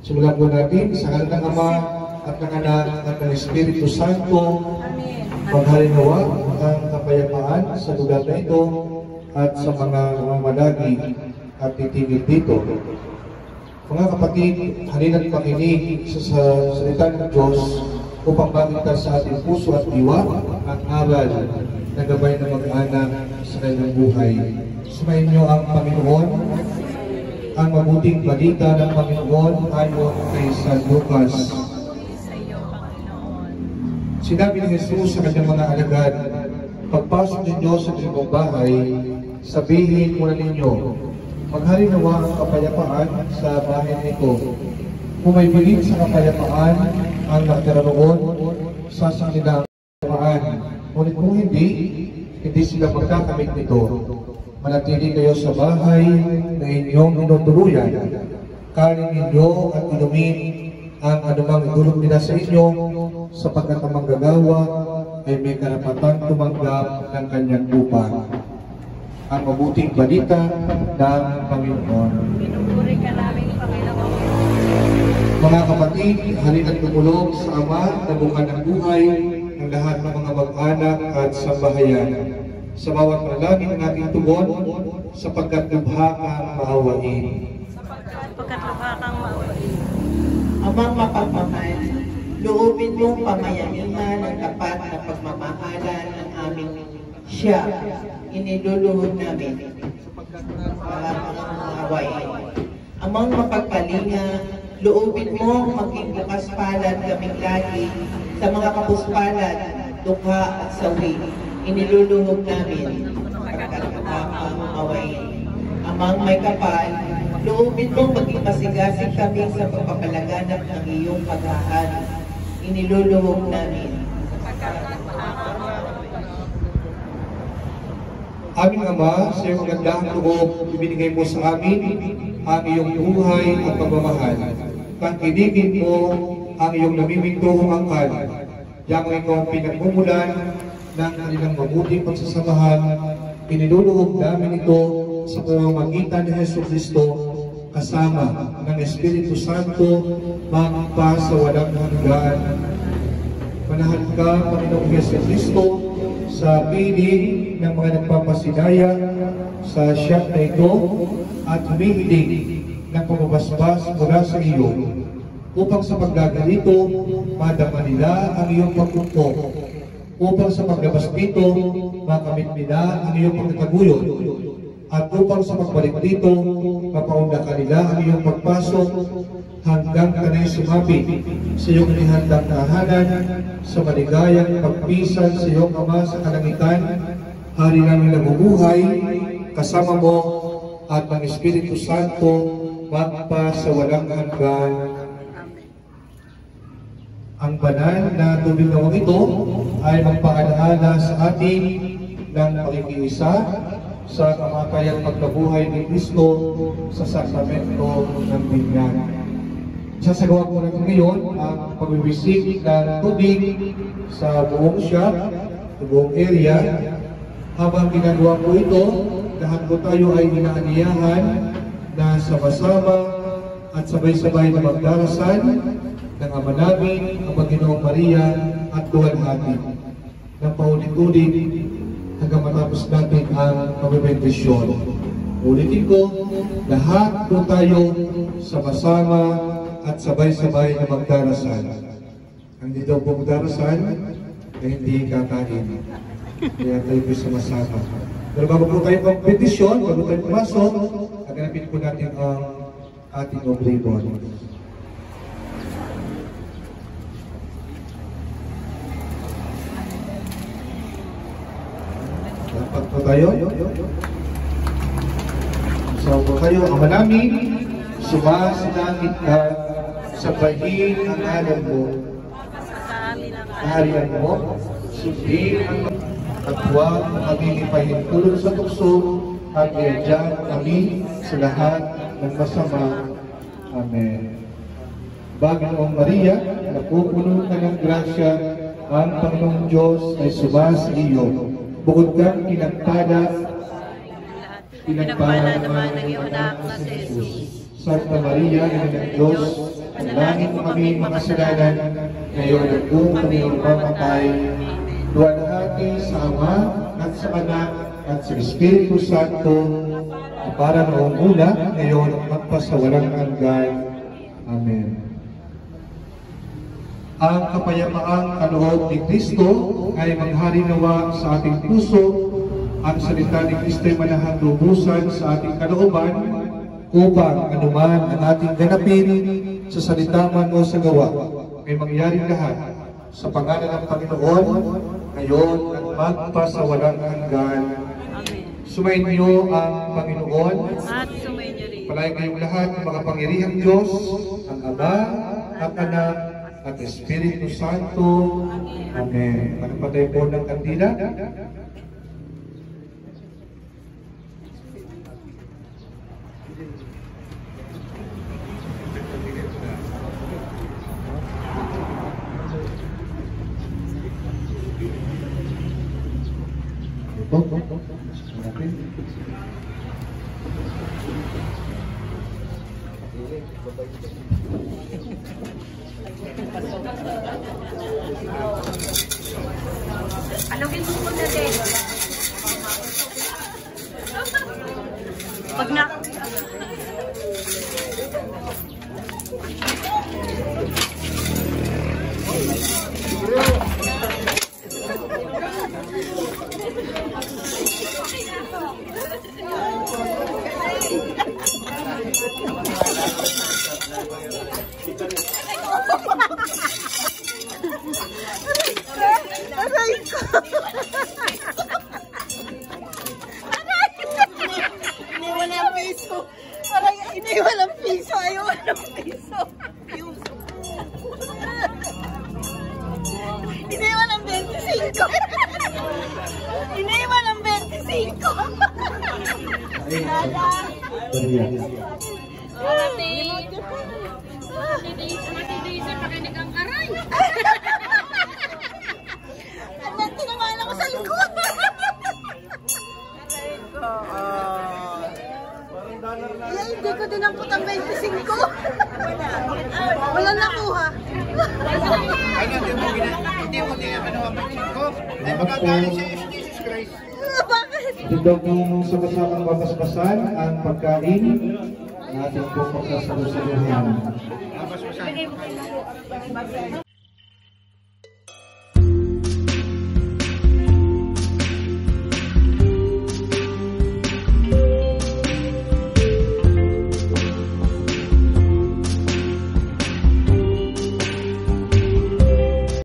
Simulan po natin sa ngalan ng Ama at ng Anak at ng Espiritu Santo. Maghalinawa ang kapayapaan sa lugar na ito at sa mga mamalagi at titigil dito. Mga kapatid, halina't makinig sa salita ng Diyos upang makita sa ating puso at diwa ang aral na gabay na mag-anak sa kanyang buhay. Sumayin niyo ang Panginoon, ang mabuting balita ng Panginoon ayon kay San Lucas. Sinabi ni Jesus sa kanyang mga alagad, pagpasok ninyo sa inyong bahay, sabihin muna ninyo, maghalinawa ang kapayapaan sa bahay nito. Kung may bilid sa kapayapaan ang nakatira roon, sasangin ang kapayapaan. Ngunit kung hindi sila magkakamit nito. Manatili kayo sa bahay na inyong inutuluyan. Kanin ninyo at inumin ang anumang idulog nila sa inyo, sapagkat ang manggagawa ay may karapatang tumanggap ng kanyang lupa. Ang mabuting balita ng Panginoon. Pinupuri ka namin, Panginoon. Mga kapatid, halina't tumulong sa Ama na bukal ng buhay ng lahat ng mga mag-anak at sambahayan. Sa bawat panalangin ng ating tugon, sapagkat lubha kang maawain. Sapagkat lubha kang maawain. Amang mapagmahal, loobin mong pamayaningan ang tapat na pagmamahalan ng aming siya. Iniluluhod namin para maawain. Amang mapagpalinga, loobin mong maging bukas palad kaming lagi sa mga kapuspalad, dukha at sawi. Iniluluhog namin pagkat maawain. Amang may kapal, loobin mong maging masigasig kami sa pagpapalaganap ng iyong paghahari. Iniluluhog namin. Aming Ama, sa iyong magandang loob, ibinigay mo sa amin ang iyong buhay at pagmamahal. Tangkilikin mo ang iyong namimintuhong angkan. Yang ikaw pinagmumulan ng kanilang mabuting pagsasamahan, iniluluhog namin ito sa pamamagitan ni Jesucristo kasama ng Espiritu Santo magpa sa walang hanggan. Manahan ka, Panginoong Jesucristo, sa piling ng mga nagpapasinaya sa siyang na ito at humihiling ng pamabasbas mula sa iyo upang sa paggagalito madama nila ang iyong pagtutok, upang sa paglabas dito makamit nila ang iyong pagkataguyod, at upang sa pagbalik dito mapaunda ka nila ang iyong pagpasok hanggang ka na'y sumapit sa iyong inihandang tahanan sa maligayang pagpisan sa iyong Ama sa kalangitan. Hari namin nabubuhay kasama mo at ng Espiritu Santo magpa sa walang hanggan. Ang banal na tubig na ito ay magpaalala sa atin ng pakikiisa sa kamatayang pagkabuhay ni Kristo sa sakramento ng binyag. Sasagawa ko natin ngayon ang pagwiwisik ng tubig sa buong shop, sa buong area. Habang ginagawa ko ito, lahat po tayo ay inaaniyahan na sama-sama at sabay-sabay na magdarasal ng Ama namin, ang Panginoong Maria at Luwalhati ng paulit-ulit hanggang matapos natin ang pamibendisyon. Ulitin ko, lahat po tayo sama-sama at sabay-sabay na magdarasal. Ang hindi daw po magdarasal, ay hindi kakain. Kaya tayo po sama-sama. Pero bago po tayo pang-petisyon, bago tayo pumasok, haganapin po natin ang ating oblibon. Dapat po tayo. So po kayo, Ama namin, sumasalangit ka, sabahin ang alam mo, kaharian mo, sundin ang at huwag kami ipahintulog sa tukso at iadyan kami sa lahat ng masama. Amen. Bagong Maria, napupuno ka ng grasya, ang Panginoong Diyos ay sumasa iyo. Bukod kang pinagpala naman ng iyong anak na si Jesus. Santa Maria, Ina ng Diyos, Panalangin mo kami mga kasalanan, ngayon at kung kami mamatay, luwalhati sa Ama at sa Anak at sa Espiritu Santo, na para noong una, ngayon at magpasawalang hanggan. Amen. Ang kapayapaang kaloob ni Kristo ay maghari nawa sa ating puso. Ang salita ni Kristo ay manahang lubusan sa ating kalooban upang anuman ang ating ganapin sa salita man o sa gawa ay mangyaring lahat sa pangalan ng Panginoon ngayon at magpasawalang hanggan. Sumayin niyo ang Panginoon At sumayin niyo rin. Palayan kayong lahat ng makapangyarihang Diyos, ang Ama, at Anak, at Espiritu Santo. Amen. Magpatay po ng kandila. Ito. Alugin mo na din. Pag na... Iniwan ang piso. Parang iniwan ang piso. Ayawan ang piso. Iniwan ang 25. Iniwan ang 25. Anak, tinamaan ako sa likod. Ay, hindi ko dinampot ang 25. Wala nakuha. Hindi mo ano ang ko. Hindi magagaling sa Jesus Christ. Bakit? Ito daw kung sama-samang mapaspasan ang pagkain na ating po pagsasalusaluhan. Mapaspasan.